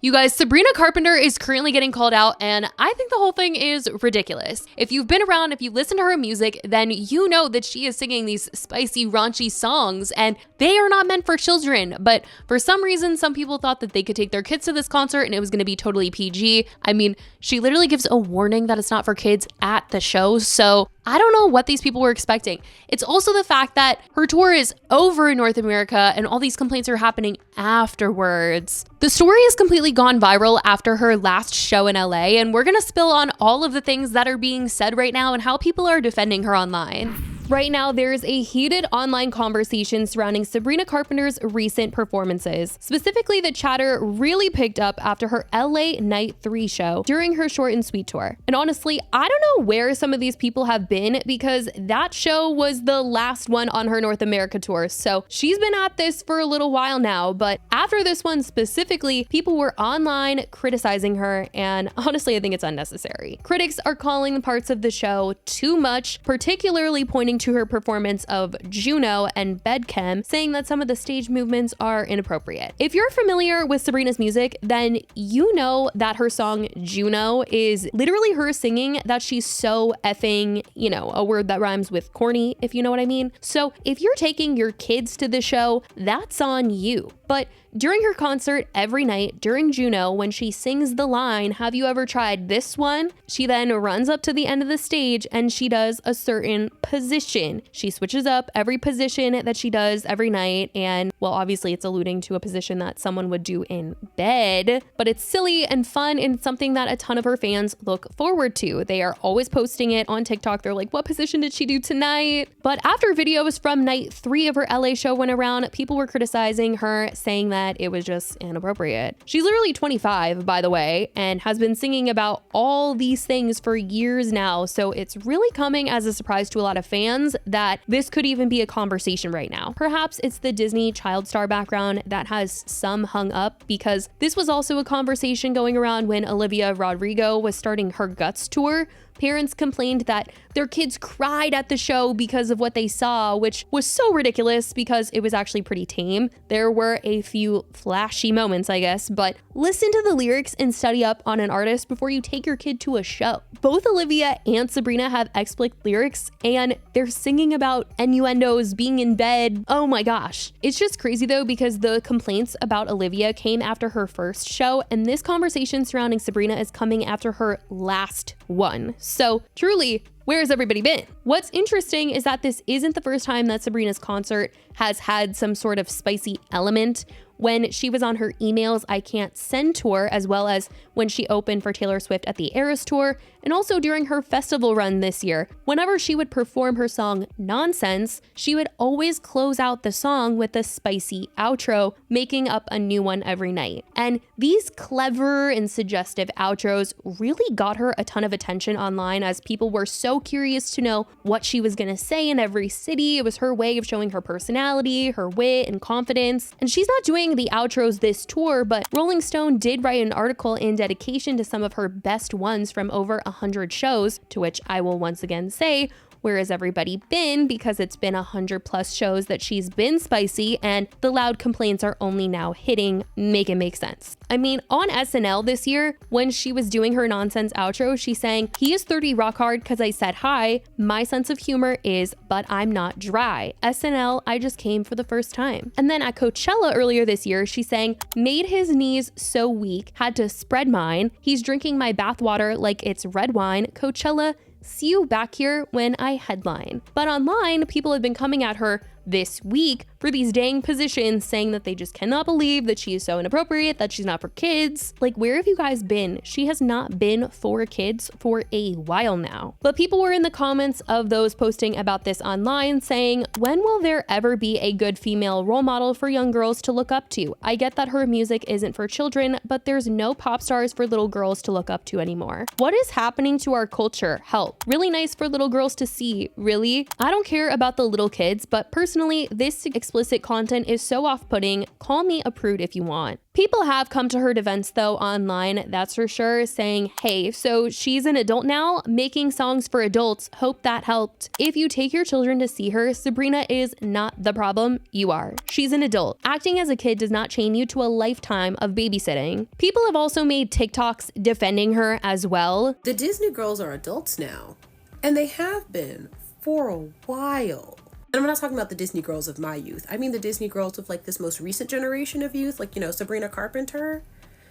You guys, Sabrina Carpenter is currently getting called out, and I think the whole thing is ridiculous. If you've been around, if you listen to her music, then you know that she is singing these spicy, raunchy songs, and they are not meant for children. But for some reason, some people thought that they could take their kids to this concert and it was going to be totally PG. I mean, she literally gives a warning that it's not for kids at the show, so I don't know what these people were expecting. It's also the fact that her tour is over in North America and all these complaints are happening afterwards. The story has completely gone viral after her last show in LA, and we're gonna spill on all of the things that are being said right now and how people are defending her online. Right now, there's a heated online conversation surrounding Sabrina Carpenter's recent performances. Specifically, the chatter really picked up after her LA Night 3 show during her Short and Sweet tour. And honestly, I don't know where some of these people have been because that show was the last one on her North America tour. So she's been at this for a little while now, but after this one specifically, people were online criticizing her, and honestly, I think it's unnecessary. Critics are calling the parts of the show too much, particularly pointing to her performance of Juno and Bedchem, saying that some of the stage movements are inappropriate. If you're familiar with Sabrina's music, then you know that her song Juno is literally her singing that she's so effing, a word that rhymes with corny, if you know what I mean. So if you're taking your kids to the show, that's on you. But during her concert every night during Juno, when she sings the line, "Have you ever tried this one?" she then runs up to the end of the stage and she does a certain position. She switches up every position that she does every night. And well, obviously it's alluding to a position that someone would do in bed, but it's silly and fun and something that a ton of her fans look forward to. They are always posting it on TikTok. They're like, what position did she do tonight? But after videos from night 3 of her LA show went around, people were criticizing her, saying that it was just inappropriate. She's literally 25, by the way, and has been singing about all these things for years now. So it's really coming as a surprise to a lot of fans that this could even be a conversation right now. Perhaps it's the Disney child star background that has some hung up, because this was also a conversation going around when Olivia Rodrigo was starting her Guts tour. Parents complained that their kids cried at the show because of what they saw, which was so ridiculous because it was actually pretty tame. There were a few flashy moments, I guess, but listen to the lyrics and study up on an artist before you take your kid to a show. Both Olivia and Sabrina have explicit lyrics, and they're singing about innuendos, being in bed. Oh my gosh. It's just crazy though, because the complaints about Olivia came after her first show, and this conversation surrounding Sabrina is coming after her last one. So truly, where has everybody been? What's interesting is that this isn't the first time that Sabrina's concert has had some sort of spicy element. When she was on her Emails I Can't Send tour, as well as when she opened for Taylor Swift at the Eras tour, and also during her festival run this year. Whenever she would perform her song Nonsense, she would always close out the song with a spicy outro, making up a new one every night. And these clever and suggestive outros really got her a ton of attention online, as people were so curious to know what she was gonna say in every city. It was her way of showing her personality, her wit, and confidence. And she's not doing the outros this tour, but Rolling Stone did write an article in dedication to some of her best ones from over 100 shows, to which I will once again say, where has everybody been? Because it's been 100+ shows that she's been spicy, and the loud complaints are only now hitting. Make it make sense. I mean, on SNL this year, when she was doing her Nonsense outro, she sang, "He is 30 rock hard cause I said hi. My sense of humor is, but I'm not dry. SNL, I just came for the first time." And then at Coachella earlier this year, she sang, "Made his knees so weak, had to spread mine. He's drinking my bathwater like it's red wine. Coachella, see you back here when I headline." But online, people have been coming at her this week for these dang positions, saying that they just cannot believe that she is so inappropriate, that she's not for kids. Like, where have you guys been? She has not been for kids for a while now. But people were in the comments of those posting about this online saying, when will there ever be a good female role model for young girls to look up to? I get that her music isn't for children, but there's no pop stars for little girls to look up to anymore. What is happening to our culture? Help. Really nice for little girls to see. Really? I don't care about the little kids, but personally, Personally, this explicit content is so off-putting. Call me a prude if you want. People have come to her defense though online, that's for sure, saying, hey, so she's an adult now, making songs for adults, hope that helped. If you take your children to see her, Sabrina is not the problem, you are. She's an adult. Acting as a kid does not chain you to a lifetime of babysitting. People have also made TikToks defending her as well. The Disney girls are adults now, and they have been for a while. And I'm not talking about the Disney girls of my youth. I mean the Disney girls of like this most recent generation of youth, like, you know, Sabrina Carpenter.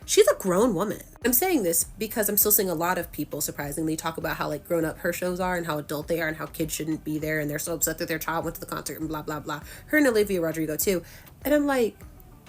She's a grown woman. I'm saying this because I'm still seeing a lot of people surprisingly talk about how like grown up her shows are and how adult they are and how kids shouldn't be there and they're so upset that their child went to the concert and blah, blah, blah. Her and Olivia Rodrigo too. And I'm like,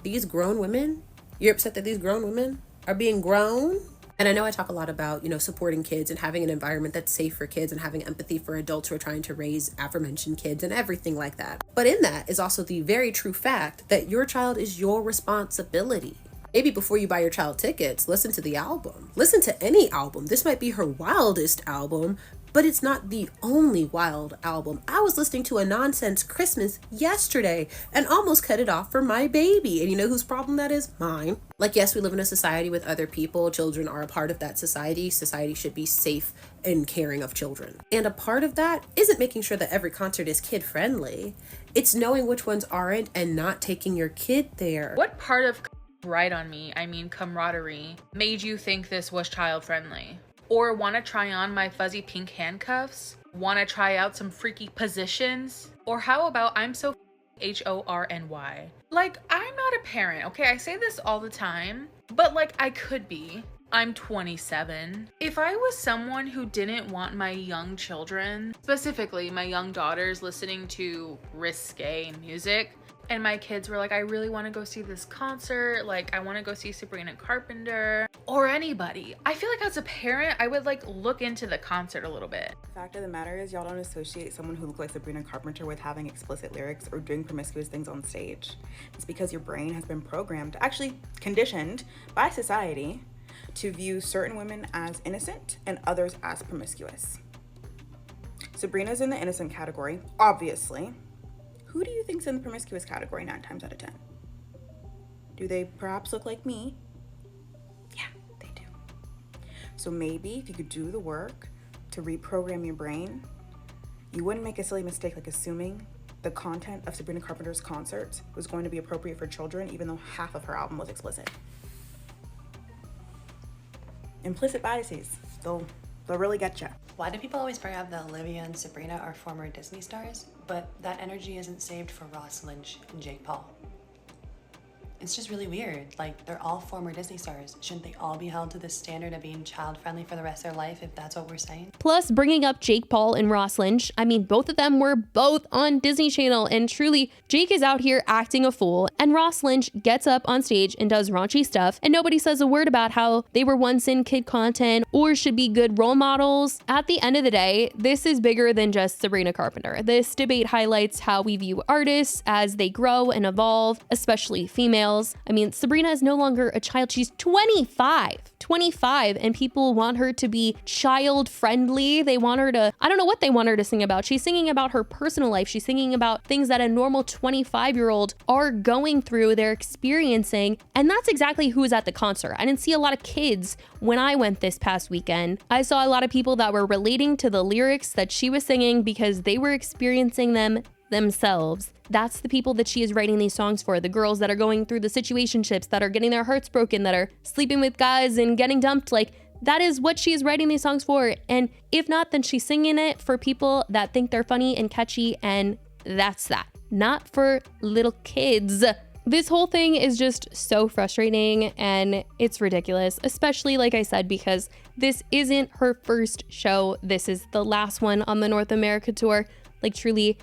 these grown women? You're upset that these grown women are being grown? And I know I talk a lot about, you know, supporting kids and having an environment that's safe for kids and having empathy for adults who are trying to raise aforementioned kids and everything like that. But in that is also the very true fact that your child is your responsibility. Maybe before you buy your child tickets, listen to the album. Listen to any album. This might be her wildest album, but it's not the only wild album. I was listening to A Nonsense Christmas yesterday and almost cut it off for my baby. And you know whose problem that is? Mine. Like, yes, we live in a society with other people. Children are a part of that society. Society should be safe and caring of children. And a part of that isn't making sure that every concert is kid friendly. It's knowing which ones aren't and not taking your kid there. What part of right on me, I mean camaraderie, made you think this was child friendly? Or want to try on my fuzzy pink handcuffs? Want to try out some freaky positions? Or how about I'm so HORNY? Like, I'm not a parent, okay? I say this all the time, but like I could be. I'm 27. If I was someone who didn't want my young children, specifically my young daughters, listening to risque music, and my kids were like, I really want to go see this concert, like I want to go see Sabrina Carpenter or anybody, I feel like as a parent I would like look into the concert a little bit. The fact of the matter is y'all don't associate someone who looks like Sabrina Carpenter with having explicit lyrics or doing promiscuous things on stage. It's because your brain has been programmed, actually conditioned by society, to view certain women as innocent and others as promiscuous. Sabrina's in the innocent category, obviously. Who do you think's in the promiscuous category 9 times out of 10? Do they perhaps look like me? Yeah, they do. So maybe if you could do the work to reprogram your brain, you wouldn't make a silly mistake like assuming the content of Sabrina Carpenter's concert was going to be appropriate for children, even though half of her album was explicit. Implicit biases, they'll really get you. Why do people always bring up that Olivia and Sabrina are former Disney stars, but that energy isn't saved for Ross Lynch and Jake Paul? It's just really weird. Like, they're all former Disney stars. Shouldn't they all be held to this standard of being child-friendly for the rest of their life, if that's what we're saying? Plus, bringing up Jake Paul and Ross Lynch, I mean, both of them were both on Disney Channel, and truly, Jake is out here acting a fool, and Ross Lynch gets up on stage and does raunchy stuff, and nobody says a word about how they were once in kid content or should be good role models. At the end of the day, this is bigger than just Sabrina Carpenter. This debate highlights how we view artists as they grow and evolve, especially females. I mean, Sabrina is no longer a child. She's 25, and people want her to be child friendly. They want her to, I don't know what they want her to sing about. She's singing about her personal life. She's singing about things that a normal 25-year-old are going through, they're experiencing. And that's exactly who was at the concert. I didn't see a lot of kids when I went this past weekend. I saw a lot of people that were relating to the lyrics that she was singing because they were experiencing them themselves. That's the people that she is writing these songs for, the girls that are going through the situationships, that are getting their hearts broken, that are sleeping with guys and getting dumped. Like, that is what she is writing these songs for. And if not, then she's singing it for people that think they're funny and catchy, and that's that. Not for little kids. This whole thing is just so frustrating and it's ridiculous, especially like I said, because this isn't her first show. This is the last one on the North America tour. Like, truly,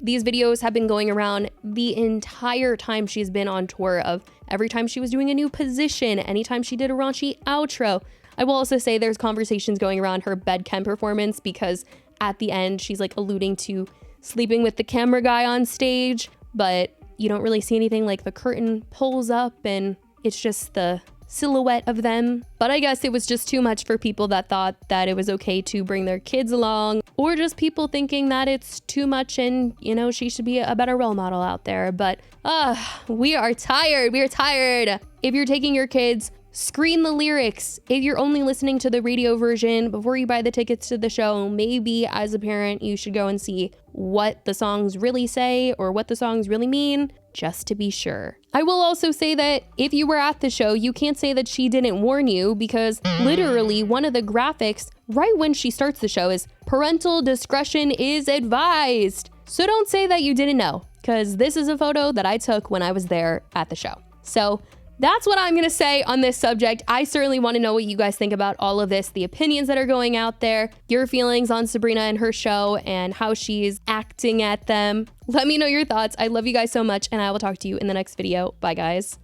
these videos have been going around the entire time she's been on tour, of every time she was doing a new position, anytime she did a raunchy outro. I will also say there's conversations going around her bedchem performance, because at the end she's like alluding to sleeping with the camera guy on stage, but you don't really see anything. Like, the curtain pulls up and it's just the silhouette of them. But I guess it was just too much for people that thought that it was okay to bring their kids along, or just people thinking that it's too much and, you know, she should be a better role model out there. But we are tired. We are tired. If you're taking your kids, screen the lyrics. If you're only listening to the radio version before you buy the tickets to the show, maybe as a parent, you should go and see what the songs really say or what the songs really mean, just to be sure. I will also say that if you were at the show, you can't say that she didn't warn you, because literally one of the graphics right when she starts the show is parental discretion is advised. So don't say that you didn't know, because this is a photo that I took when I was there at the show. So that's what I'm going to say on this subject. I certainly want to know what you guys think about all of this, the opinions that are going out there, your feelings on Sabrina and her show and how she's acting at them. Let me know your thoughts. I love you guys so much, and I will talk to you in the next video. Bye, guys.